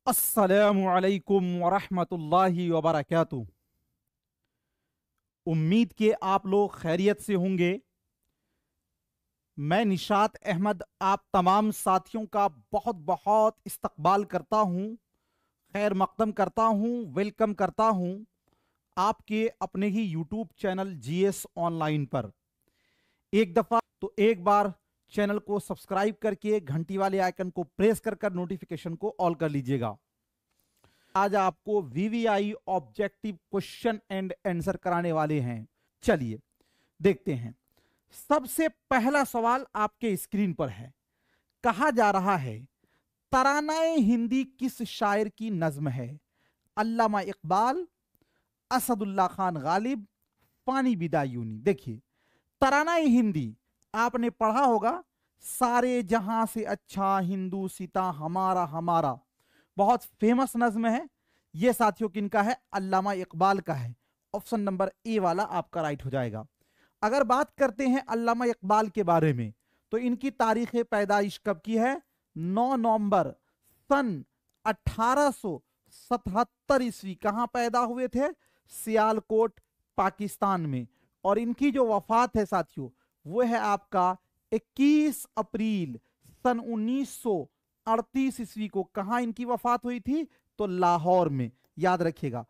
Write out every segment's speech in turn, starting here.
अस्सलामुअलैकुम वरहमतुल्लाहि वबरकातुहू। उम्मीद के आप लोग खैरियत से होंगे। मैं निशात अहमद आप तमाम साथियों का बहुत बहुत इस्तकबाल करता हूँ, खैर मकदम करता हूँ, वेलकम करता हूँ आपके अपने ही यूट्यूब चैनल जीएस ऑनलाइन पर। एक बार चैनल को सब्सक्राइब करके घंटी वाले आइकन को प्रेस कर नोटिफिकेशन को ऑल कर लीजिएगा। आज आपको VVI objective question and answer कराने वाले हैं। चलिए देखते हैं। सबसे पहला सवाल आपके स्क्रीन पर है। कहा जा रहा है तरानाए हिंदी किस शायर की नज्म है? अल्लामा इकबाल, असदुल्ला खान गालिब, फानी बिदायूनी। देखिए, तरानाए हिंदी आपने पढ़ा होगा, सारे जहां से अच्छा हिंदू सिता हमारा हमारा, बहुत फेमस नज्म है। यह साथियों किनका है? अल्लामा इकबाल का है। ऑप्शन नंबर ए वाला आपका राइट हो जाएगा। अगर बात करते हैं अल्लामा इकबाल के बारे में, तो इनकी तारीख पैदाइश कब की है? 9 नवंबर सन 1877 ईस्वी। कहां पैदा हुए थे? सियालकोट, पाकिस्तान में। और इनकी जो वफात है साथियों, वो है आपका 21 अप्रैल सन 1938 ईस्वी को। कहां इनकी वफात हुई थी? तो लाहौर में, याद रखिएगा।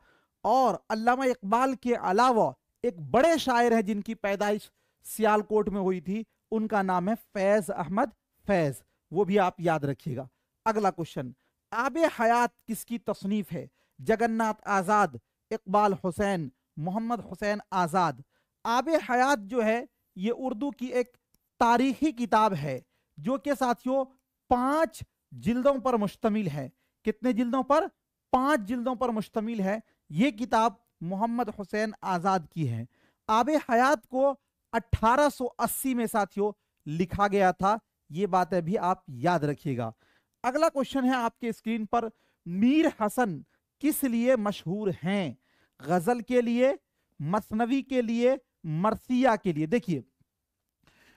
और अल्लामा इकबाल के अलावा एक बड़े शायर हैं जिनकी पैदाइश सियालकोट में हुई थी, उनका नाम है फैज अहमद फैज, वो भी आप याद रखिएगा। अगला क्वेश्चन, आबे हयात किसकी तसनीफ है? जगन्नाथ आजाद, इकबाल हुसैन, मोहम्मद हुसैन आजाद। आबे हयात जो है ये उर्दू की एक तारीखी किताब है जो कि साथियों 5 जिल्दों पर मुश्तमिल है। कितने जिल्दों पर? 5 जिल्दों पर मुश्तमिल है। ये किताब मोहम्मद हुसैन आजाद की है। आबे हयात को 1880 में साथियों लिखा गया था। ये बातें भी आप याद रखिएगा। अगला क्वेश्चन है आपके स्क्रीन पर, मीर हसन किस लिए मशहूर हैं? गजल के लिए, मसनवी के लिए, मरसिया के लिए। देखिए,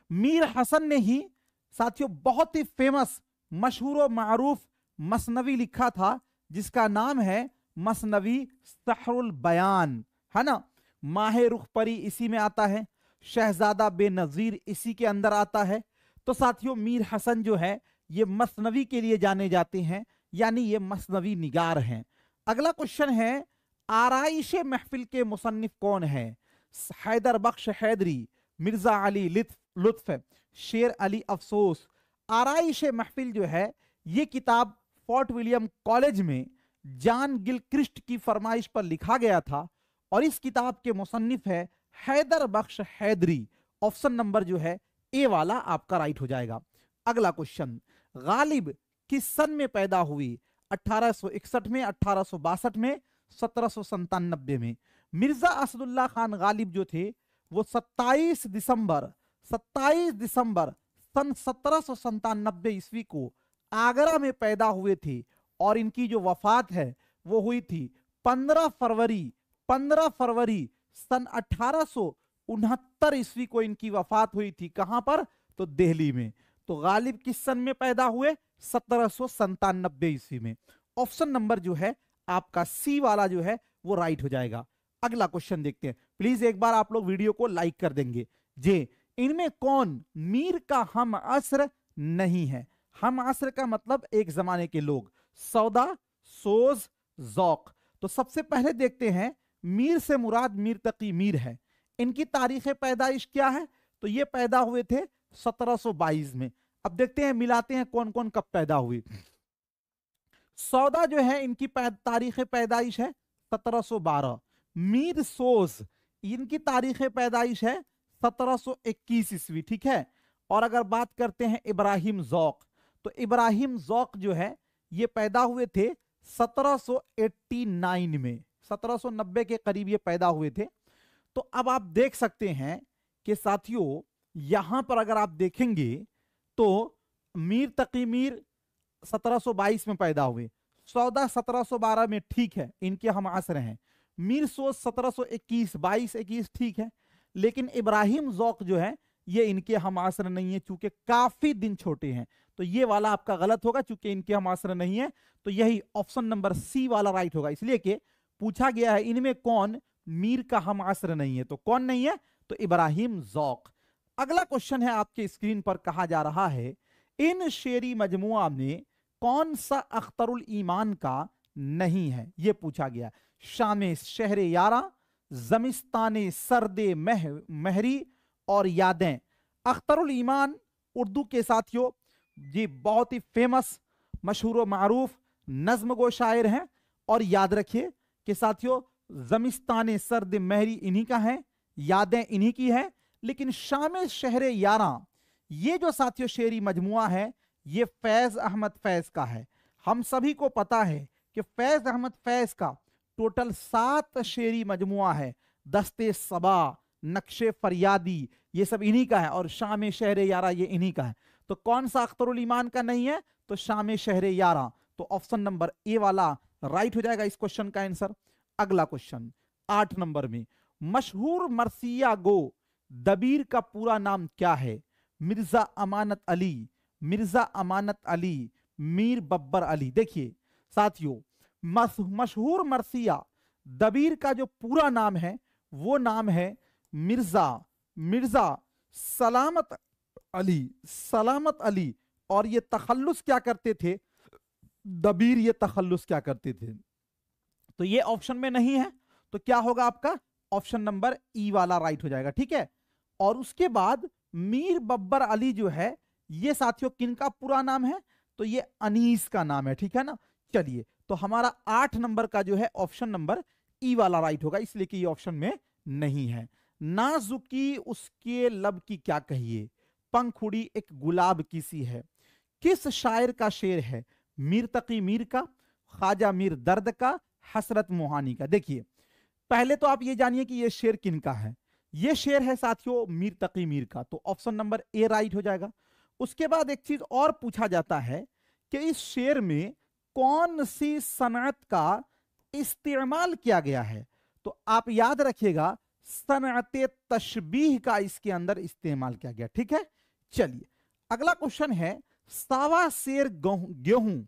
मीर हसन ने ही साथियों बहुत ही फेमस, मशहूर और मारूफ मसनवी लिखा था जिसका नाम है मसनवी सहरुल बयान, है ना। माहे रुख परी इसी में आता है, शहजादा बेनजीर इसी के अंदर आता है। तो साथियों मीर हसन जो है ये मसनवी के लिए जाने जाते हैं, यानी ये मसनवी निगार हैं। अगला क्वेश्चन है, आराइश महफिल के मुसन्निफ कौन है? हैदर बख्श हैदरी, मिर्जा अली लुत्फ, शेर अली अफसोस। आराइश महफिल जो है ये किताब फोर्ट विलियम कॉलेज में जॉन गिलक्रिस्ट की फरमाइश पर लिखा गया था और इस किताब के मुसन्निफ है हैदर बख्श हैदरी। ऑप्शन नंबर जो है ए वाला आपका राइट हो जाएगा। अगला क्वेश्चन, गालिब किस सन में पैदा हुई? 1861 में, 1862 में, 1797 में। मिर्जा असदुल्ला खान गालिब जो थे वो 27 दिसंबर सन 1797 ईस्वी को आगरा में पैदा हुए थे और इनकी जो वफात है वो हुई थी 15 फरवरी सन 1869 ईस्वी को इनकी वफात हुई थी। कहां पर? तो दिल्ली में। तो गालिब किस सन में पैदा हुए? 1797 ईस्वी में। ऑप्शन नंबर जो है आपका सी वाला जो है वो राइट हो जाएगा। अगला क्वेश्चन देखते हैं। प्लीज एक बार आप लोग वीडियो को लाइक कर देंगे। जे इनमें कौन मीर का हम असर नहीं है? हम असर का मतलब एक जमाने के लोग, सौदा, सोज, जौक। तो सबसे पहले देखते हैं, मीर से मुराद मीर तकी मीर है। इनकी तारीख पैदाइश क्या है? तो ये पैदा हुए थे 1722 में। अब देखते हैं, मिलाते हैं कौन कौन कब पैदा हुए। सौदा जो है इनकी तारीख पैदाइश है 1712। मीर सोज इनकी तारीख पैदाइश है 1721 ईस्वी, ठीक है। और अगर बात करते हैं इब्राहिम जौक, तो इब्राहिम जौक जो है ये पैदा हुए थे 1789 में, 1790 के करीब ये पैदा हुए थे। तो अब आप देख सकते हैं कि साथियों यहां पर अगर आप देखेंगे तो मीर तकी मीर 1722 में पैदा हुए, सौदा 1712 में, ठीक है, इनके हम आसर हैं। मीर सोच 1721, 22-21 ठीक है, लेकिन इब्राहिम जौक जो है ये इनके हम आसर नहीं है, चूंकि काफी दिन छोटे हैं। तो तो ये वाला आपका गलत होगा, चूंकि इनके हम आश्रय नहीं है। तो यही ऑप्शन नंबर सी वाला राइट होगा, इसलिए कि पूछा गया है इनमें कौन मीर का हम आश्रय नहीं है। तो कौन नहीं है? तो इब्राहिम ज़ौक़। अगला क्वेश्चन है आपके स्क्रीन पर, कहा जा रहा है इन शेरी मजमुआ में कौन सा अख्तरुल ईमान का नहीं है, यह पूछा गया। शामे शहरे यारा, जमिस्ताने सर्दे महरी और यादें। अख्तरुल ईमान उर्दू के साथियों ये बहुत ही फेमस, मशहूर मारूफ नज्म गो शायर हैं। और याद रखिए कि साथियों जमिस्ताने सर्द महरी इन्हीं का है, यादें इन्हीं की है। लेकिन शामे शहरे यारा ये जो साथियों शेरी मजमुआ है, ये फैज अहमद फैज का है। हम सभी को पता है कि फैज अहमद फैज का टोटल 7 शेरी मजमुआ है। दस्ते सबा, नक्शे फरियादी, ये सब इन्हीं का है। और शाम शहरे यारा ये इन्हीं का है। तो कौन सा अख्तरुल ईमान का नहीं है? तो शाम शहरे यारा। तो ऑप्शन नंबर ए वाला राइट हो जाएगा इस क्वेश्चन का आंसर। अगला क्वेश्चन 8 नंबर में, मशहूर मरसिया गो दबीर का पूरा नाम क्या है? मिर्जा अमानत अली, मिर्जा अमानत अली, मीर बब्बर अली। देखिए साथियों मशहूर मरसिया दबीर का जो पूरा नाम है वो नाम है मिर्जा सलामत अली, सलामत अली। और ये तखल्लुस क्या करते थे? दबीर ये तखल्लुस क्या करते थे? तो ये ऑप्शन में नहीं है। तो क्या होगा आपका? ऑप्शन नंबर ई वाला राइट हो जाएगा, ठीक है। और उसके बाद मीर बब्बर अली जो है ये साथियों किनका पूरा नाम है? तो ये अनीस का नाम है, ठीक है ना। चलिए तो हमारा 8 नंबर का जो है ऑप्शन नंबर ई वाला राइट होगा, इसलिए कि ये ऑप्शन में नहीं है। नाजुकी उसके लब की क्या कहिए, पंखुड़ी एक गुलाब की सी है। किस शायर का शेर है? मीर तकी मीर का, ख्वाजा मीर दर्द का, हसरत मोहानी का। देखिए पहले तो आप ये जानिए कि ये शेर किनका है। ये शेर है साथियों मीर तकी मीर का। तो ऑप्शन नंबर ए राइट हो जाएगा। उसके बाद एक चीज और पूछा जाता है कि इस शेर में कौन सी सनअत का इस्तेमाल किया गया है? तो आप याद रखिएगा सनअते तशबीह का इसके अंदर इस्तेमाल किया गया, ठीक है। चलिए अगला क्वेश्चन है, सावा शेर गेहूं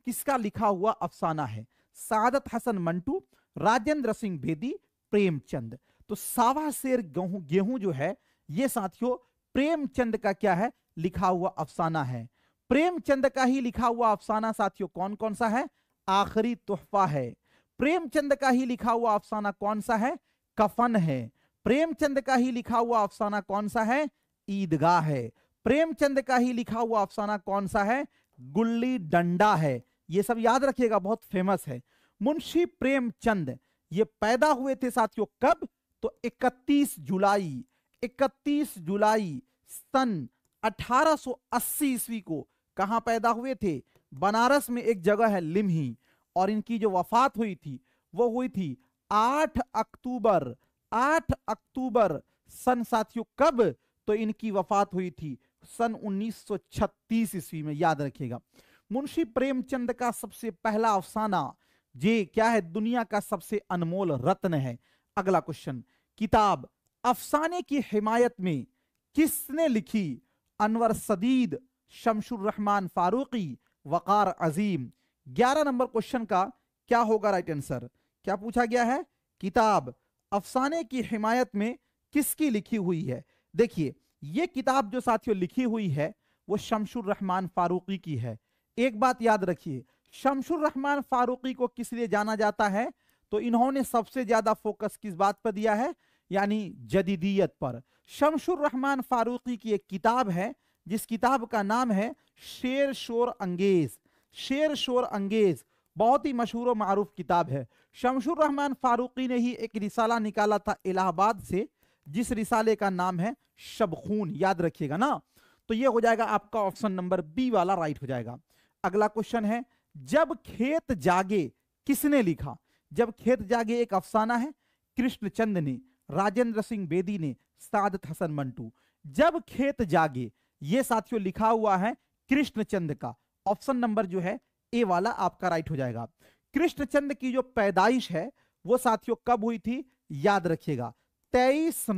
किसका लिखा हुआ अफसाना है? सादत हसन मंटू, राजेंद्र सिंह बेदी, प्रेमचंद। तो सावा शेर गेहूं जो है ये साथियों प्रेमचंद का क्या है? लिखा हुआ अफसाना है। प्रेमचंद का ही लिखा हुआ अफसाना साथियों कौन कौन सा है? आखिरी तोहफा है। प्रेमचंद का ही लिखा हुआ अफसाना कौन सा है? कफन है। प्रेमचंद का ही लिखा हुआ अफसाना कौन सा है? ईदगाह है। प्रेमचंद का ही लिखा हुआ अफसाना कौन सा है? गुल्ली डंडा है। ये सब याद रखिएगा, बहुत फेमस है। मुंशी प्रेमचंद ये पैदा हुए थे साथियों कब? तो 31 जुलाई सन 1880 ईस्वी को कहां पैदा हुए थे? बनारस में एक जगह है लिम्ही। और इनकी जो वफात हुई थी वो हुई थी 8 अक्टूबर सन साथियों कब? तो इनकी वफात हुई थी सन 1936 ईस्वी में, याद रखिएगा। मुंशी प्रेमचंद का सबसे पहला अफसाना जे क्या है? दुनिया का सबसे अनमोल रत्न है। अगला क्वेश्चन, किताब अफसाने की हिमायत में किसने लिखी? अनवर सदीद, शमशुर रहमान फारूकी, वकार अजीम। 11 नंबर क्वेश्चन का क्या होगा राइट आंसर? क्या पूछा गया है? किताब अफसाने की हिमायत में किसकी लिखी हुई है? देखिए ये किताब जो साथियों लिखी हुई है वो शमशुर रहमान फारूकी की है। एक बात याद रखिए, शमशुर रहमान फारूकी को किस लिए जाना जाता है? तो इन्होंने सबसे ज्यादा फोकस किस बात पर दिया है? यानी जदीदियत पर। शमशुर रहमान फारूकी की एक किताब है जिस किताब का नाम है शेर शोर अंगेज। शेर शोर अंगेज बहुत ही मशहूर और मारूफ किताब है। शमशुर रहमान फारूकी ने ही एक रिसाला निकाला था इलाहाबाद से, जिस रिसाले का नाम है शबखून, याद रखिएगा ना। तो ये हो जाएगा आपका ऑप्शन नंबर बी वाला राइट हो जाएगा। अगला क्वेश्चन है, जब खेत जागे किसने लिखा? जब खेत जागे एक अफसाना है, कृष्णचंद ने, राजेंद्र सिंह बेदी ने, सादत हसन मंटू। जब खेत जागे ये साथियों लिखा हुआ है कृष्णचंद का। ऑप्शन नंबर जो है ए वाला आपका राइट हो जाएगा। कृष्णचंद की जो पैदाइश है वो साथियों कब हुई थी? याद रखिएगा 23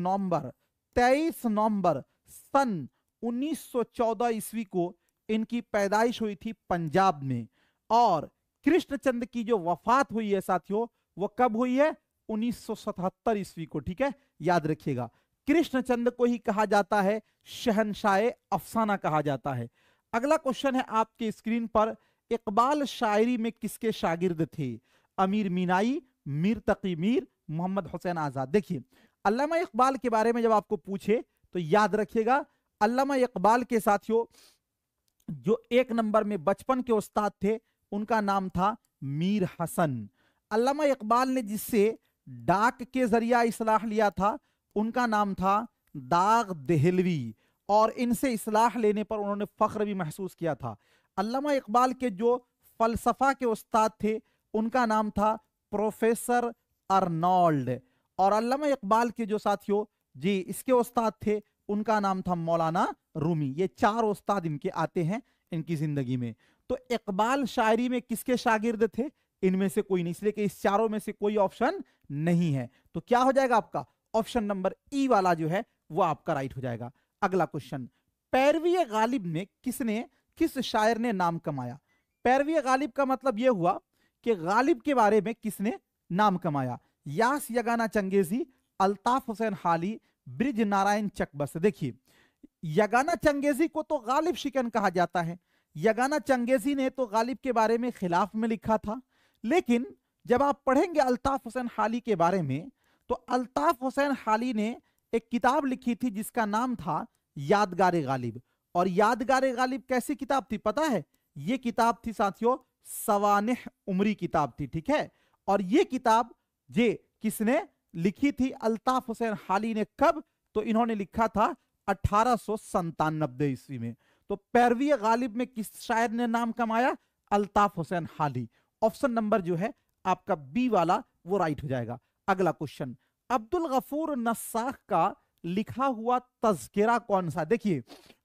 नवंबर सन 1914 ईस्वी को इनकी पैदाइश हुई थी पंजाब में, और कृष्णचंद की जो वफात हुई है साथियों वो कब हुई है? 1977 ईस्वी को। ठीक है, याद रखिएगा। कृष्णचंद को ही कहा जाता है शहनशाह अफसाना कहा जाता है। अगला क्वेश्चन है आपके स्क्रीन पर, इकबाल शायरी में किसके शागिर्द थे? अमीर मीनाई, मीर तकी मीर, मोहम्मद हुसैन आजाद। देखिए, अल्लामा इकबाल के बारे में जब आपको पूछे तो याद रखिएगा, अल्लामा इकबाल के साथियों जो एक नंबर में बचपन के उस्ताद थे उनका नाम था मीर हसन। अल्लामा इकबाल ने जिससे डाक के जरिया इस्लाह लिया था उनका नाम था दाग देहलवी, और इनसे इस्लाह लेने पर उन्होंने फख्र भी महसूस किया था। अल्लामा इकबाल के जो फलसफा के उस्ताद थे उनका नाम था प्रोफेसर अर्नोल्ड, और अल्लामा इकबाल के जो साथियों जी इसके उस्ताद थे उनका नाम था मौलाना रूमी। ये चार उस्ताद इनके आते हैं इनकी जिंदगी में। तो इकबाल शायरी में किसके शागिर्द थे? इनमें से कोई नहीं, इसलिए कि इस चारों में से कोई ऑप्शन नहीं है। तो क्या हो जाएगा आपका? ऑप्शन नंबर ई वाला जो है वो आपका राइट हो जाएगा। अगला क्वेश्चन, पैरवी गालिब में किस शायर ने नाम कमाया? पैरवी गालिब का मतलब यह हुआ कि गालिब के बारे में किसने नाम कमाया? यास यगाना चंगेजी, अल्ताफ हुसैन हाली, ब्रिज नारायण चकबस। देखिए, यगाना चंगेजी को तो गालिब शिकन कहा जाता है। यगाना चंगेजी ने तो गालिब के बारे में खिलाफ में लिखा था, लेकिन जब आप पढ़ेंगे अल्ताफ हुसैन हाली के बारे में तो अल्ताफ हुसैन हाली ने एक किताब लिखी थी जिसका नाम था यादगार गालिब। और यादगार गालिब कैसी किताब थी पता है? यह किताब थी साथियों सवानिह उमरी किताब थी। ठीक है, और यह किताब जे किसने लिखी थी? अल्ताफ हुसैन हाली ने। कब? तो इन्होंने लिखा था 1897 ईस्वी में। तो पैरवी गालिब में किस शायर ने नाम कमाया? अल्ताफ हुसैन हाली। ऑप्शन नंबर जो है आपका बी वाला वो राइट हो जाएगा। अगला क्वेश्चन, अब्दुल गफूर नस्साख का लिखा हुआ तज़किरा कौन सा? देखिए,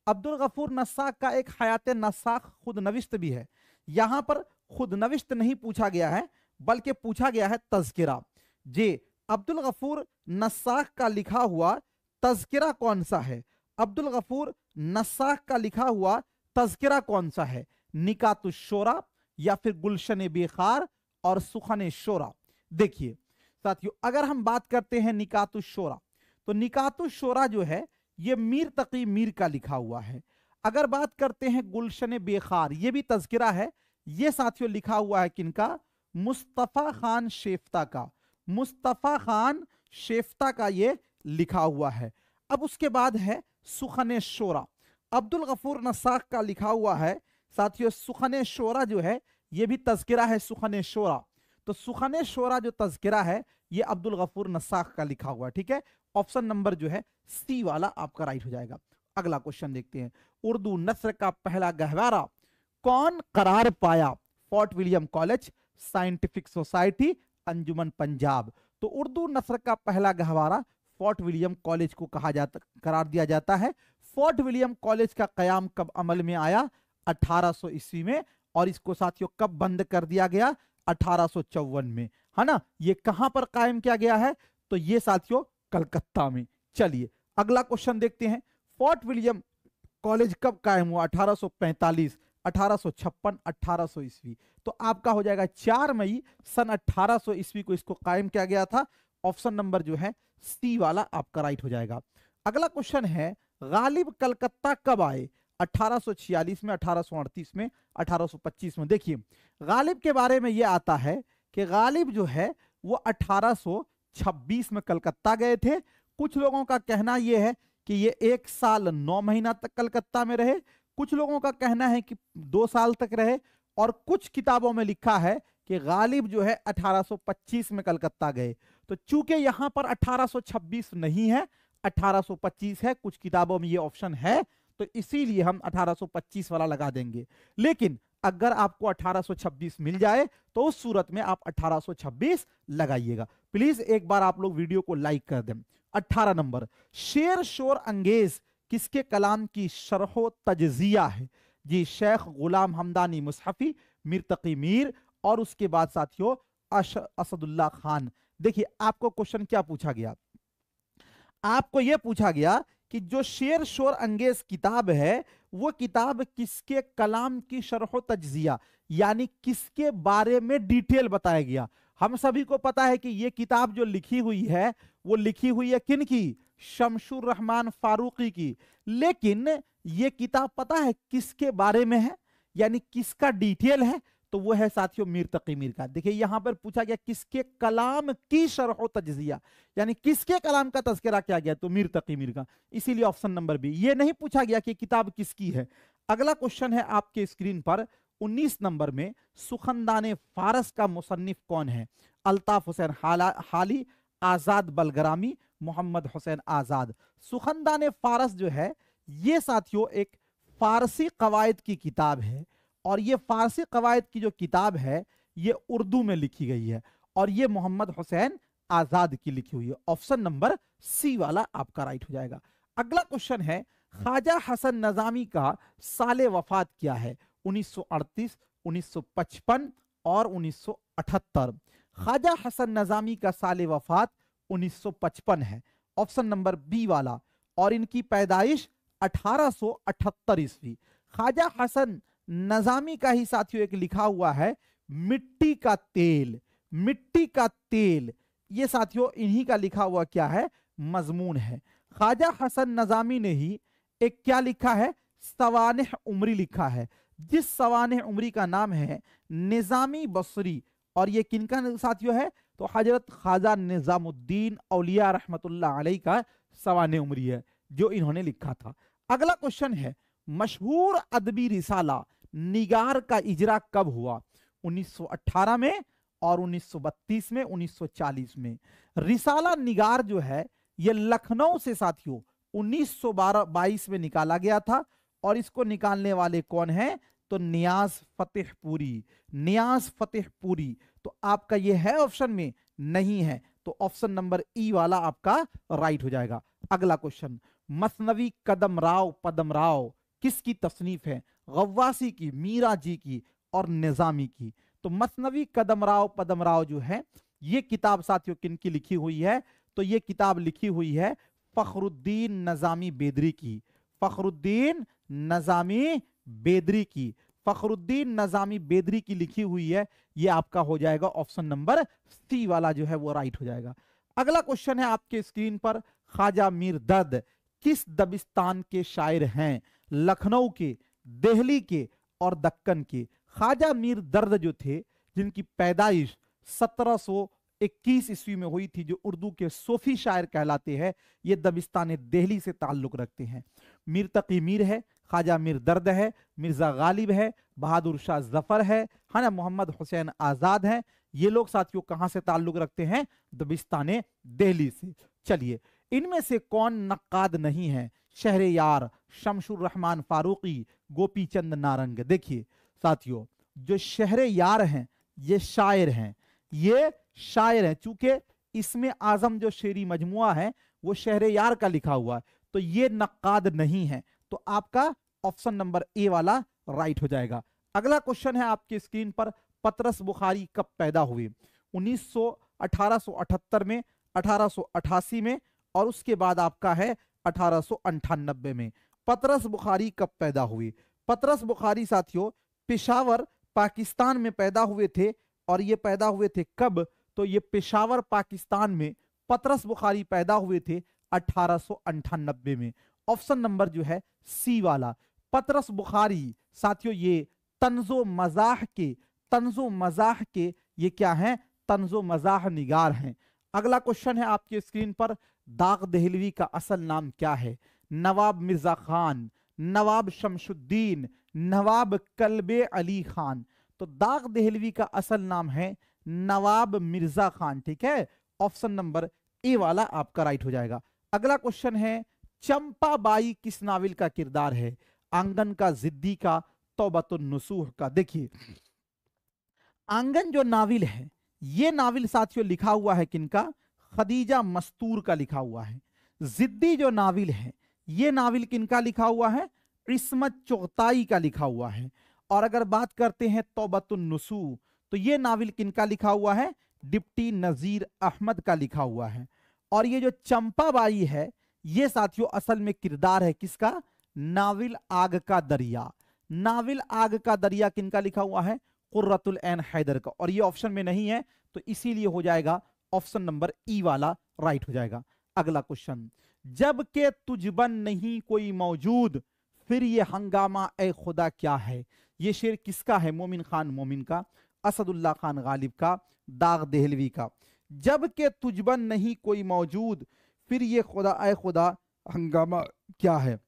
अब्दुल गफूर नस्साख का एक हयात नस्साख खुद नविश्त भी है। यहां पर खुद नविश्त नहीं पूछा गया है बल्कि पूछा गया है तज़किरा। जे अब्दुल गफूर नस्साख का लिखा हुआ तज़किरा कौन सा है? अब्दुल गफूर नस्साख का लिखा हुआ तज़किरा कौन सा है? निकातुश शोरा या फिर गुलशन बेखार और सुखन शोरा। देखिए साथियों, अगर हम बात करते हैं निकातुश शोरा, तो निकातुश शोरा जो है ये मीर तकी मीर का लिखा हुआ है। अगर बात करते हैं गुलशन बेखार, ये भी तज़किरा है। ये साथियों लिखा हुआ है किनका? मुस्तफा खान शेफ्ता का। मुस्तफा खान शेफ्ता का ये लिखा हुआ है। अब उसके बाद है सुखन शोरा। अब्दुल गफूर नस्साख का लिखा हुआ है साथियों सुखन शोरा जो है ये भी तज़किरा है सुखन शोरा। तो सुखन शोरा जो तज़किरा है ये अब्दुल गफूर नस्साख का लिखा हुआ है। ठीक है, ऑप्शन नंबर जो है सी वाला आपका राइट हो जाएगा। अगला क्वेश्चन देखते हैं, उर्दू नस्र का पहला गहवारा कौन करार पाया? Fort William College, Scientific Society, Anjuman Punjab. तो उर्दू नस्र का पहला गहवारा फोर्ट विलियम कॉलेज को करार दिया जाता है। फोर्ट विलियम कॉलेज का कयाम कब अमल में आया? 1800 ईस्वी में। और इसको साथियों कब बंद कर दिया गया? 1854 में, है ना। ये कहां पर कायम किया गया है? तो ये साथियों कलकत्ता में। चलिए अगला क्वेश्चन देखते हैं, फोर्ट विलियम कॉलेज कब कायम हुआ? 1845, 1856, 1800 ईस्वी। तो आपका हो जाएगा 4 मई सन 1800 ईस्वी को इसको कायम किया गया था। ऑप्शन नंबर जो है सी वाला आपका राइट हो जाएगा। अगला क्वेश्चन है, गालिब कलकत्ता कब आए? 1846 में, 1838 में, 1825 में। देखिए, गालिब के बारे में यह आता है कि गालिब जो है वो 1826 में कलकत्ता गए थे। कुछ लोगों का कहना यह है कि ये 1 साल 9 महीना तक कलकत्ता में रहे। कुछ लोगों का कहना है कि 2 साल तक रहे। और कुछ किताबों में लिखा है कि गालिब जो है 1825 में कलकत्ता गए। तो चूंकि यहां पर 1826 नहीं है, 1825 है, कुछ किताबों में ये ऑप्शन है, तो इसीलिए हम 1825 वाला लगा देंगे। लेकिन अगर आपको 1826 मिल जाए तो उस सूरत में आप 1826 लगाइएगा। प्लीज एक बार आप लोग वीडियो को लाइक कर दें। 18 नंबर, शेर शोर अंगेज किसके कलाम की शरहो तजजिया है? जी शेख गुलाम हमदानी मुसहफी, मीर तकी मीर, और उसके बाद साथियों असदुल्ला खान। देखिए आपको क्वेश्चन क्या पूछा गया? आपको यह पूछा गया कि जो शेर शोर अंगेज किताब है वो किताब किसके कलाम की शरह तज्जिया, यानी किसके बारे में डिटेल बताया गया। हम सभी को पता है कि ये किताब जो लिखी हुई है वो लिखी हुई है किन की, शमशुर रहमान फारूकी की। लेकिन ये किताब पता है किसके बारे में है, यानी किसका डिटेल है, तो वो है साथियों मीर तकी मीर का। देखिए यहां पर पूछा गया किसके कलाम की शरह तज्जिया, यानी किसके कलाम का तज़किरा किया गया, तो मीर तकी मीर का। इसीलिए ऑप्शन नंबर बी। ये नहीं पूछा गया कि किताब किसकी है। अगला क्वेश्चन है आपके स्क्रीन पर 19 नंबर में, सुखनदान फारस का मुसन्निफ कौन है? अल्ताफ हुसैन हाली, आजाद बलगरामी, मोहम्मद हुसैन आजाद। सुखनदान फारस जो है ये साथियों एक फारसी कवायद की किताब है, और ये फारसी कवायद की जो किताब है ये उर्दू में लिखी गई है, और ये मोहम्मद हुसैन आजाद की लिखी हुई है। ऑप्शन नंबर सी वाला आपका राइट हो जाएगा। अगला क्वेश्चन है, ख्वाजा हसन नजामी का साले वफात क्या है? 1938, 1955 और 1978। ख्वाजा हसन नजामी का साले वफात 1955 है, ऑप्शन नंबर बी वाला। और इनकी पैदाइश 1878 ईस्वी। ख्वाजा हसन नजामी का ही साथियों एक लिखा हुआ है मिट्टी का तेल। मिट्टी का तेल ये साथियों इन्हीं का लिखा हुआ क्या है, मजमून है। ख्वाजा हसन नजामी ने ही एक क्या लिखा है, सवानेह उमरी लिखा है, जिस सवानेह उमरी का नाम है निजामी बसरी। और ये किनका साथियों है, तो हजरत ख्वाजा निजामुद्दीन औलिया रहमतुल्लाह अलैह का सवानेह उमरी है जो इन्होंने लिखा था। अगला क्वेश्चन है, मशहूर अदबी रिसाला निगार का इजरा कब हुआ? 1918 में और 1932 में, 1940 में। रिसाला निगार जो है ये लखनऊ से साथियों 1922 में निकाला गया था, और इसको निकालने वाले कौन हैं, तो नियाज फतेहपुरी। नियाज फतेहपुरी। तो आपका ये है ऑप्शन में, नहीं है, तो ऑप्शन नंबर ई वाला आपका राइट हो जाएगा। अगला क्वेश्चन, मसनवी कदम राव किसकी तसनीफ है? गव्वासी की, मीरा जी की और निजामी की। तो मसनवी कदम राव जो है ये किताब साथियों किनकी लिखी हुई है, तो ये किताब लिखी हुई है फखरुद्दीन नजामी बेदरी की। फखरुद्दीन नजामी बेदरी की। फखरुद्दीन नजामी बेदरी की लिखी हुई है, ये आपका हो जाएगा ऑप्शन नंबर सी वाला जो है वो राइट हो जाएगा। अगला क्वेश्चन है आपके स्क्रीन पर, ख्वाजा मीर दर्द किस दबिस्तान के शायर हैं? लखनऊ के, दिल्ली के और दक्कन के। ख्वाजा मीर दर्द जो थे जिनकी पैदाइश 1721 ईस्वी में हुई थी, जो उर्दू के सूफी शायर कहलाते हैं, ये दबिस्तान दिल्ली से ताल्लुक रखते हैं। मीर तकी मीर है, ख्वाजा मीर दर्द है, मिर्जा गालिब है, बहादुर शाह जफर है ना, मोहम्मद हुसैन आजाद है। ये लोग साथियों कहां से ताल्लुक रखते हैं? दबिस्तान दिल्ली से। चलिए, इनमें से कौन नक्काद नहीं है? शहरयार, शमशुर रहमान फारूकी, गोपी चंद नारंग। देखिए साथियों, जो शहरयार हैं ये शायर हैं, ये शायर हैं। चूंकि इसमें आजम जो शेरी मजमुआ है वो शहरयार का लिखा हुआ है, तो ये नक्काद नहीं है, तो आपका ऑप्शन नंबर ए वाला राइट हो जाएगा। अगला क्वेश्चन है आपके स्क्रीन पर, पतरस बुखारी कब पैदा हुए? 1878 में, 1888 में, और उसके बाद आपका है 1898 में। पतरस बुखारी कब पैदा हुए? पतरस बुखारी साथियों पेशावर पाकिस्तान में पैदा हुए थे, और ये पैदा हुए थे कब? तो ये पेशावर पाकिस्तान में पतरस बुखारी पैदा हुए थे 1898 में। ऑप्शन नंबर जो है सी वाला। पतरस बुखारी साथियों ये तंजो मजाह के ये क्या हैं? तंजो मजाह निगार हैं। अगला क्वेश्चन है आपके स्क्रीन पर, दाग दहलवी का असल नाम क्या है? नवाब मिर्जा खान, नवाब शमशुद्दीन, नवाब कल्बे अली खान। तो दाग दहलवी का असल नाम है नवाब मिर्जा खान। ठीक है, ऑप्शन नंबर ए वाला आपका राइट हो जाएगा। अगला क्वेश्चन है, चंपाबाई किस नावल का किरदार है? आंगन का, जिद्दी का, तौबतुन नुसूह का। देखिए, आंगन जो नावल है ये नावल साथियों लिखा हुआ है किनका? खदीजा मस्तूर का लिखा हुआ है। जिद्दी जो नावल है ये नावल किनका लिखा हुआ है? इस्मत चुगताई का लिखा हुआ है। और अगर बात करते हैं तौबतुन नुसूह, तो ये नावल किनका लिखा हुआ है? डिप्टी नजीर अहमद का लिखा हुआ है। और ये जो चंपाबाई है ये साथियों असल में किरदार है किसका? नाविल आग का दरिया। नाविल आग का दरिया किनका लिखा हुआ है? कुर्रतुल ऐन हैदर का। और ये ऑप्शन में नहीं है तो इसीलिए हो जाएगा ऑप्शन नंबर ई वाला राइट हो जाएगा। अगला क्वेश्चन, जब के तुझबन नहीं कोई मौजूद फिर ये हंगामा ए खुदा क्या है? ये शेर किसका है? मोमिन खान मोमिन का, असदुल्ला खान गालिब का, दाग देहलवी का। जब के तुझबन नहीं कोई मौजूद फिर ये खुदा ए खुदा हंगामा क्या है?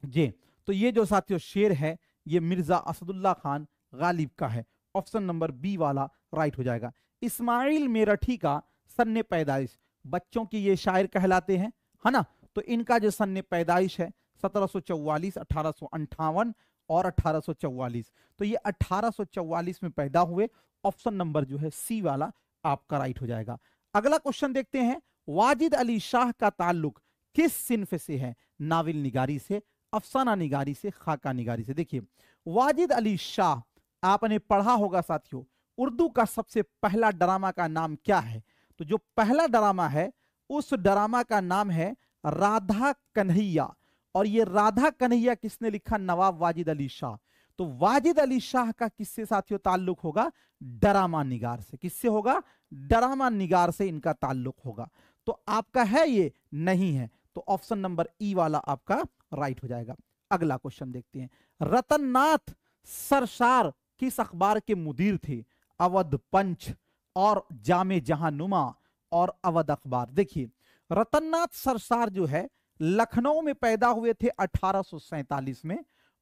जी तो ये जो साथियों शेर है ये मिर्जा असदुल्ला खान गालिब का है। ऑप्शन नंबर बी वाला राइट हो जाएगा। इस्माइल मेरठी का सन्ने पैदाइश, बच्चों की ये शायर कहलाते हैं, है ना? तो इनका जो सन्ने पैदाइश है 1744, 1858 और 1844, तो ये 1844 में पैदा हुए। ऑप्शन नंबर जो है सी वाला आपका राइट हो जाएगा। अगला क्वेश्चन देखते हैं, वाजिद अली शाह का ताल्लुक किस सिन्फ से है? नाविल निगारी से, अफसाना निगारी से, खाका निगारी से। देखिए वाजिद अली शाह आपने पढ़ा होगा साथियों, उर्दू का सबसे पहला ड्रामा का नाम क्या है? तो जो पहला ड्रामा है उस ड्रामा का नाम है राधा कन्हैया। और ये राधा कन्हैया किसने लिखा? नवाब वाजिद अली शाह। तो वाजिद अली शाह का किससे साथियों ताल्लुक होगा? ड्रामा निगार से। किससे होगा? ड्रामा निगार से इनका ताल्लुक होगा। तो आपका है ये? नहीं है, तो ऑप्शन नंबर ई वाला आपका राइट हो जाएगा। अगला क्वेश्चन देखते हैं, रतननाथ सरसार किस अखबार के मुदीर थे? अवध पंच और जामे जहानुमा और अवध अखबार। देखिए रतननाथ सरसार जो है लखनऊ में पैदा हुए थे 1847 में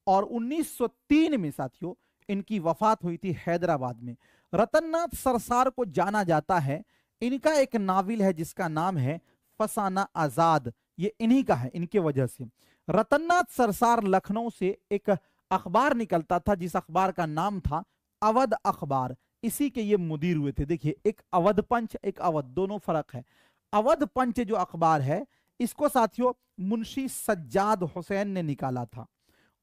और 1903 में साथियों इनकी वफात हुई थी हैदराबाद में। रतननाथ सरसार को जाना जाता है, इनका एक नाविल है जिसका नाम है फसाना आजाद, ये इन्हीं का है, इनके वजह से। रतननाथ सरसार लखनऊ से एक अखबार निकलता था जिस अखबार का नाम था अवध अखबार, इसी के ये मुदीर हुए थे। देखिए एक अवध पंच एक अवध, दोनों फर्क है। अवध पंच जो अखबार है इसको साथियों मुंशी सज्जाद हुसैन ने निकाला था।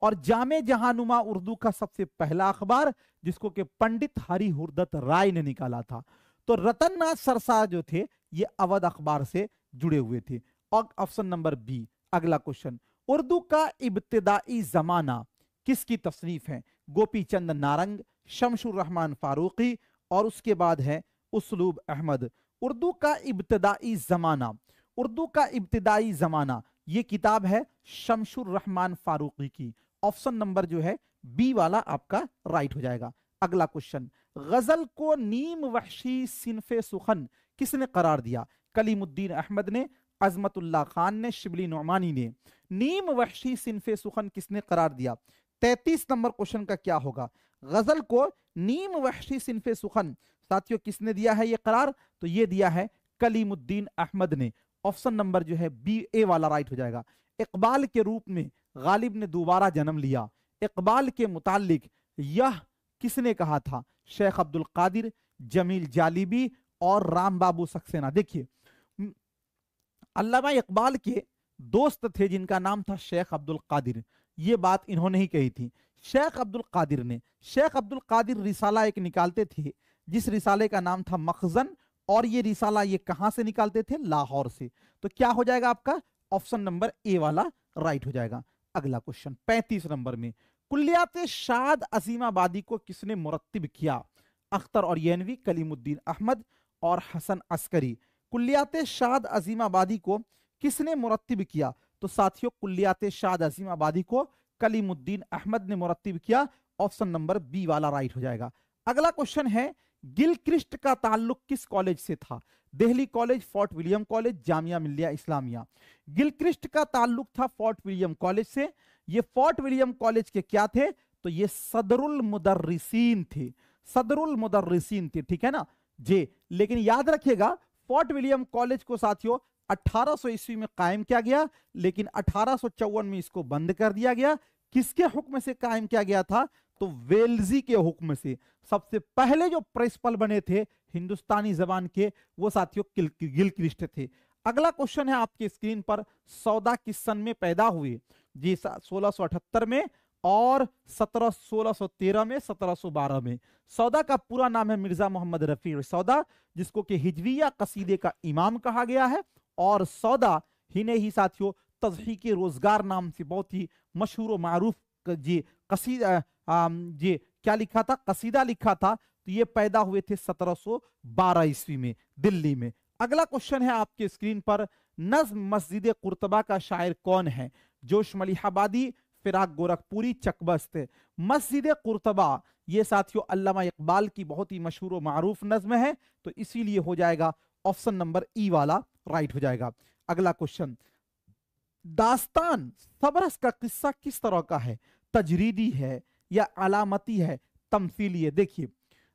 और जामे जहानुमा उर्दू का सबसे पहला अखबार जिसको कि पंडित हरि हुरदत राय ने निकाला था। तो रतननाथ सरसार जो थे ये अवध अखबार से जुड़े हुए थे। और ऑप्शन नंबर बी। अगला क्वेश्चन, उर्दू का इब्तिदाई जमाना किसकी तसनीफ है? गोपी चंद नारंग, शमशुर रहमान फारूकी और उसके बाद है उसलूब अहमद। उर्दू का इब्तिदाई जमाना, उर्दू का इब्तिदाई जमाना ये किताब है शमशुर रहमान फारूकी की। ऑप्शन नंबर जो है बी वाला आपका राइट हो जाएगा। अगला क्वेश्चन, गजल को नीम वहशी सिनफे सुखन किसने करार दिया? कलीमुद्दीन अहमद ने, अजमतुल्लाह खान ने, शिबली नौमानी ने। नीम वहशी सिनफे सुखन किसने करार दिया? 33 नंबर क्वेश्चन का क्या होगा? गजल को नीम वहशी सिनफे सुखन साथियों किसने दिया है ये करार? तो ये दिया है कलीमुद्दीन अहमद ने। ऑप्शन नंबर जो है बी ए वाला राइट हो जाएगा। इकबाल के रूप में गालिब ने दोबारा जन्म लिया, इकबाल के मुतालिक यह किसने कहा था? शेख अब्दुल कादिर, जमील जालिबी और राम बाबू सक्सेना। देखिए अल्लामा इकबाल के दोस्त थे जिनका नाम था शेख अब्दुल कादिर, ये बात इन्होंने ही कही थी। शेख अब्दुल कादिर ने, शेख अब्दुल कादिर रिसाला एक निकालते थे जिस रिसाले का नाम था मखजन, और ये रिसाला ये कहां से निकालते थे? लाहौर से। तो क्या हो जाएगा आपका? ऑप्शन नंबर ए वाला राइट हो जाएगा। अगला क्वेश्चन 35 नंबर में, कुल्लियात शाद अजीमाबादी को किसने मुरत्तिब किया? अख्तर और येनवी, कलीमुद्दीन अहमद और हसन अस्करी। कुल्लियात शाद अजीमाबादी को किसने मुरत्तिब किया? तो साथियों कुल्लियात शाद अजीमाबादी को कलीमुद्दीन अहमद ने मुरत्तिब किया। ऑप्शन नंबर बी वाला राइट हो जाएगा। अगला क्वेश्चन है, गिलक्रिस्ट का ताल्लुक किस कॉलेज से था? Delhi college, fort William college, Jamia Millia Islamia. Gilchrist का ताल्लुक था फोर्ट विलियम कॉलेज से। ये फोर्ट विलियम कॉलेज के क्या थे? तो ये सदरुल मुदर्रिसीन थे, सदरुल मुदर्रिसीन थे, ठीक है ना जी। लेकिन याद रखिएगा फोर्ट विलियम कॉलेज को साथियों 1800 ईस्वी में कायम किया गया, लेकिन 1854 में इसको बंद कर दिया गया। किसके हुक्म से कायम किया गया था? तो वेल्जी के हुक्म से। सबसे पहले जो प्रिंसिपल बने थे हिंदुस्तानी जबान के वो साथियों गिलक्रिस्ट थे। अगला क्वेश्चन है आपके स्क्रीन पर, सौदा किस सन में पैदा हुए? जी 1678 में और 1613 में, 1712 में। सौदा का पूरा नाम है मिर्जा मोहम्मद रफी सौदा, जिसको कि हिजविया कसीदे का इमाम कहा गया है। और सौदा ही नहीं ही साथियों तज़हीक़े रोजगार नाम से बहुत ही मशहूर व मारूफ जी कसीदा जी क्या लिखा था, कसीदा लिखा था। तो ये पैदा हुए थे 1712 ईस्वी में दिल्ली में। अगला क्वेश्चन है आपके स्क्रीन पर, नज्म मस्जिद कुर्तबा का शायर कौन है? जोश मलिहाबादी, फिराक गोरखपुरी, चकबस्त। मस्जिद कुर्तबा ये साथियों अल्लामा इकबाल की बहुत ही मशहूर व मारूफ नज्म है, तो इसीलिए हो जाएगा ऑप्शन नंबर ई वाला राइट हो जाएगा। अगला क्वेश्चन, दास्तान सबरस का किस्सा किस तरह का है? तजरीदी है या अलामती है, तमसीली है? देखिए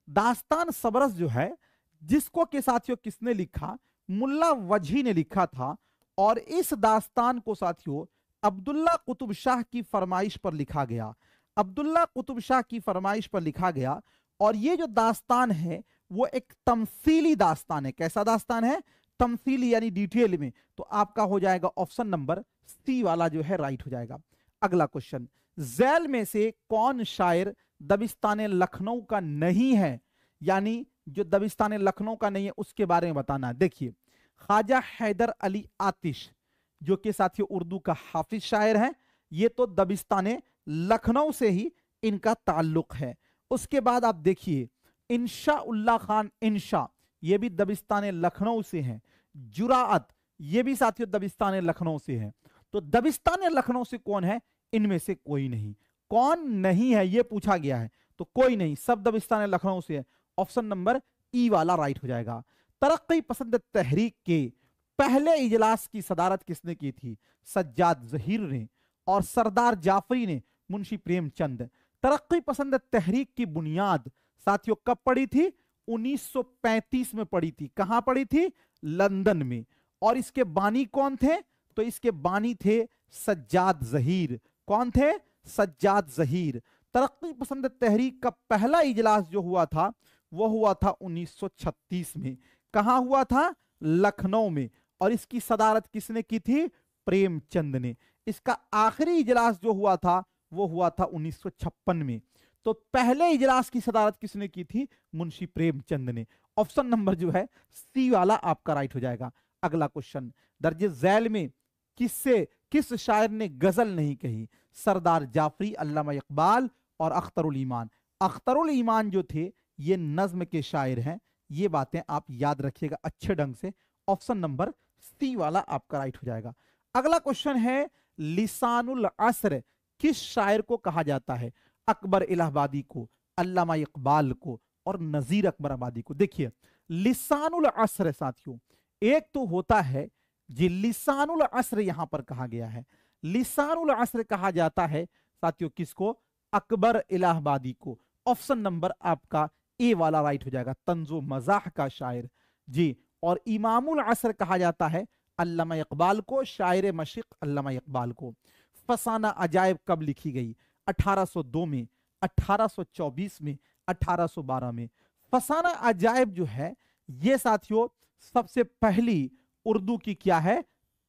दास्तान सबरस जो है, जिसको के साथियों किसने लिखा? मुल्ला वजही ने लिखा था। और इस दास्तान को साथियों अब्दुल्ला कुतुब शाह की फरमाइश पर लिखा गया। अब्दुल्ला कुतुब शाह की फरमाइश पर लिखा गया। और ये जो दास्तान है वो एक तमसीली दास्तान है। कैसा दास्तान है? तमसीली यानी डिटेल में। तो आपका हो जाएगा ऑप्शन नंबर सी वाला जो है राइट हो जाएगा। अगला क्वेश्चन, झैल में से कौन शायर दबिस्तान लखनऊ का नहीं है? यानी जो दबिस्तान लखनऊ का नहीं है उसके बारे में बताना है। देखिए ख्वाजा हैदर अली आतिश जो कि साथियों उर्दू का हाफिज शायर है, ये तो दबिस्तान लखनऊ से ही इनका ताल्लुक है। उसके बाद आप देखिए इंशा उल्लाह खान इंशा, ये भी दबिस्तान लखनऊ से हैं। जुराअत ये भी साथियों दबिस्तान लखनऊ से है। तो दबिस्तान लखनऊ से कौन है? इनमें से कोई नहीं। कौन नहीं है ये पूछा गया है, तो कोई नहीं, सब दबिस्तान लखनऊ से है। ऑप्शन नंबर ई वाला राइट हो जाएगा। तरक्की पसंद तहरीक के पहले इजलास की सदारत किसने की थी? सज्जाद जहीर ने। और सरदार जाफरी ने मुंशी प्रेमचंद। तरक्की पसंद तहरीक की बुनियाद साथियों कब पड़ी थी? 1935 में पड़ी थी। कहां पड़ी थी? लंदन में। और इसके बानी कौन थे? तो इसके बानी थे सज्जाद जहीर। कौन थे? सज्जाद जहीर। तरक्की पसंद तहरीक का पहला इजलास जो हुआ था वो हुआ था 1936 में। कहां हुआ था? लखनऊ में। और इसकी सदारत किसने की थी? प्रेमचंद ने। इसका आखिरी इजलास जो हुआ था वो हुआ था 1956 में। तो पहले इजलास की सदारत किसने की थी? मुंशी प्रेमचंद ने। ऑप्शन नंबर जो है सी वाला आपका राइट हो जाएगा। अगला क्वेश्चन, दर्जे झैल में किस शायर ने गजल नहीं कही? सरदार जाफरी, अल्लामा इकबाल और अख्तरुल ईमान। अख्तरुल ईमान जो थे ये नज्म के शायर हैं। ये बातें आप याद रखिएगा अच्छे ढंग से। ऑप्शन नंबर सी वाला आपका राइट हो जाएगा। अगला क्वेश्चन है, लिसानुल अस्र किस शायर को कहा जाता है? अकबर इलाहाबादी को, अल्लामा इकबाल को और नजीर अकबर आबादी को। देखिए लिसानुल अस्र साथियों एक तो होता है जी, लिसानुल अस्र यहां पर कहा गया है। लिसानुल अस्र कहा जाता है साथियों किसको? अकबर इलाहाबादी को। ऑप्शन नंबर आपका ए वाला राइट हो जाएगा। तंजो मजाह का शायर जी। और इमामुल असर कहा जाता है अल्लामा इकबाल को, शायर मशिक अल्लामा इकबाल को। फसाना अजायब कब लिखी गई? 1802 में, 1824 में, 1812 में। फसाना अजायब जो है ये साथियों सबसे पहली उर्दू की क्या है?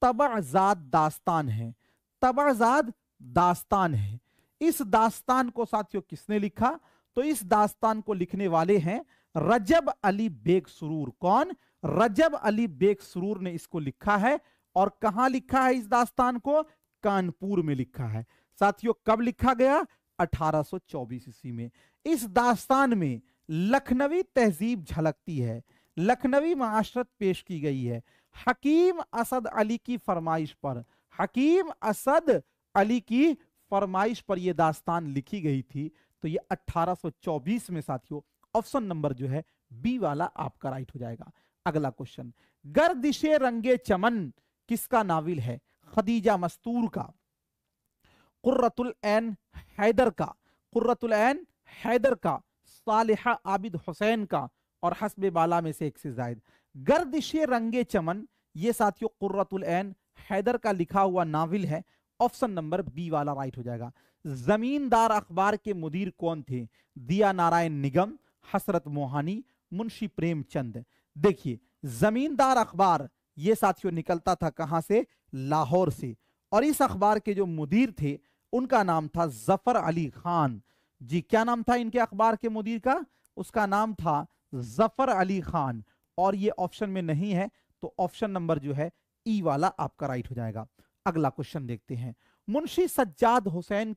तबाजाद दास्तान है। तबाजाद दास्तान है। इस दास्तान को साथियों किसने लिखा? तो इस दास्तान को लिखने वाले हैं रजब अली बेग सुरूर। कौन? रजब अली बेग सुरूर ने इसको लिखा है। और कहां लिखा है इस दास्तान को? कानपुर में लिखा है। साथियों कब लिखा गया? 1824 ईस्वी में। इस दास्तान में लखनवी तहजीब झलकती है, लखनवी माशरत पेश की गई है। हकीम असद अली की फरमाइश पर, हकीम असद अली की फरमाइश पर यह दास्तान लिखी गई थी। तो ये 1824 में साथियों ऑप्शन नंबर जो है बी वाला आपका राइट हो जाएगा। अगला क्वेश्चन, गर्दिशे रंगे चमन किसका नाविल है? खदीजा मस्तूर का, कुर्रतुल ऐन हैदर का, कुर्रतुल ऐन हैदर का, सालिहा आबिद हुसैन का और हस्बे बाला में से एक से जायद। गर्दिशे रंगे चमन ये साथियों कुर्रतुल ऐन हैदर का लिखा हुआ नाविल है। ऑप्शन नंबर बी वाला राइट हो जाएगा। जमींदार अखबार के मुदीर कौन थे? दिया नारायण निगम, हसरत मोहानी, मुंशी प्रेमचंद। देखिए जमींदार अखबार ये साथियों निकलता था कहां से? लाहौर से। और इस अखबार के जो मुदीर थे उनका नाम था जफर अली खान जी। क्या नाम था इनके अखबार के मुदीर का? उसका नाम था जफर अली खान। और ये ऑप्शन में नहीं है तो ऑप्शन नंबर जो है ई वाला आपका राइट हो जाएगा। अगला क्वेश्चन देखते हैं, मुंशी सज्जाद हुसैन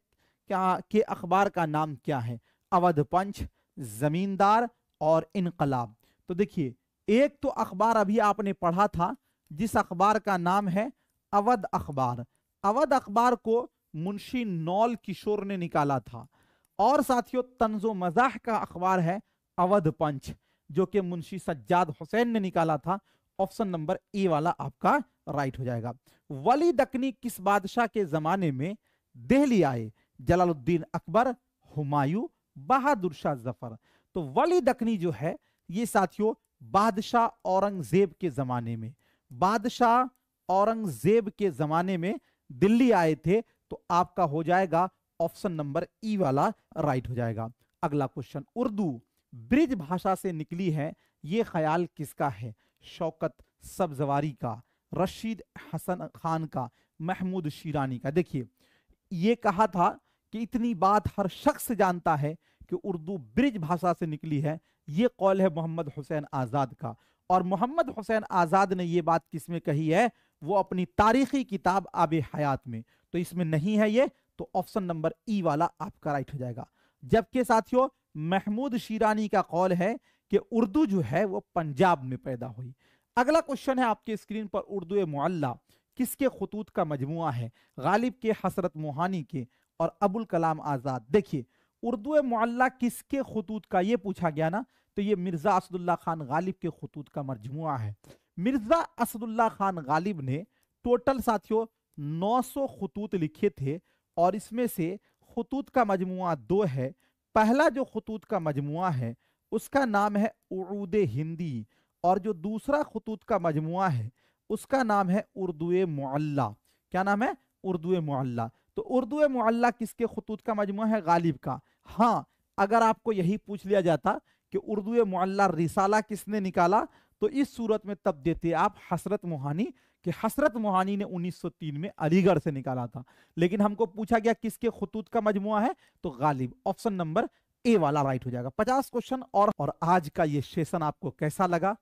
क्या के अखबार का नाम क्या है? अवध पंच, जमींदार और इनकलाब। तो देखिए, एक तो अखबार अभी आपने पढ़ा था जिस अखबार का नाम है अवध अखबार। अवध अखबार को मुंशी नौल किशोर ने निकाला था। और साथियों, तंजो मजाह का अखबार है अवध पंच, जो कि मुंशी सज्जाद हुसैन ने निकाला था। ऑप्शन नंबर ए वाला आपका राइट हो जाएगा। वली दक्कनी किस बादशाह के जमाने में दिल्ली आए? जलालुद्दीन अकबर, हुमायूं, बहादुर शाह जफर। तो वली दक्कनी जो है ये साथियों बादशाह औरंगजेब के जमाने में, बादशाह औरंगजेब के जमाने में दिल्ली आए थे। तो आपका हो जाएगा ऑप्शन नंबर ई वाला राइट हो जाएगा। अगला क्वेश्चन, उर्दू ब्रिज भाषा से निकली है, ये ख्याल किसका है? शौकत सब्जवारी का, रशीद हसन खान का, महमूद शिरानी का। देखिए, ये कहा था कि इतनी बात हर शख्स जानता है कि उर्दू ब्रिज भाषा से निकली है, ये कौल है मोहम्मद हुसैन आजाद का। और मोहम्मद हुसैन आजाद ने ये बात किसमें कही है? वो अपनी तारीखी किताब आबे हयात में। तो इसमें नहीं है ये, तो ऑप्शन नंबर ई वाला आपका राइट हो जाएगा। जबकि साथियों महमूद शिरानी का कौल है कि उर्दू जो है वो पंजाब में पैदा हुई। अगला क्वेश्चन है आपके स्क्रीन पर, उर्दू मुअल्ला किसके खुतूत का मजमुआ है? गालिब के, हसरत मोहानी के और अबुल कलाम आजाद। देखिए, उर्दू मुअल्ला किसके खुतूत का ये पूछा गया ना, तो ये मिर्जा असदुल्ला खान गालिब के खुतूत का मजमुआ है। मिर्जा असदुल्ला खान गालिब ने टोटल साथियों 900 खुतूत लिखे थे और इसमें से खुतूत का मजमुआ 2 है। पहला जो खुतूत का मजमुआ है उसका नाम है उरूद हिंदी और जो दूसरा खुतूत का मजमुआ है उसका नाम है उर्दू मुअल्ला। क्या नाम है? उर्दू मुअल्ला। तो उर्दू मुअल्ला किसके खुतूत का मजमुआ है? गालिब का। हाँ, अगर आपको यही पूछ लिया जाता कि उर्दू मुअल्ला रिसाला किसने निकाला, तो इस सूरत में तब देते आप हसरत मोहानी, कि हसरत मोहानी ने 1903 में अलीगढ़ से निकाला था। लेकिन हमको पूछा गया किसके खुतूत का मजमुआ है, तो गालिब। ऑप्शन नंबर ए वाला राइट हो जाएगा। 50 क्वेश्चन और आज का ये सेशन आपको कैसा लगा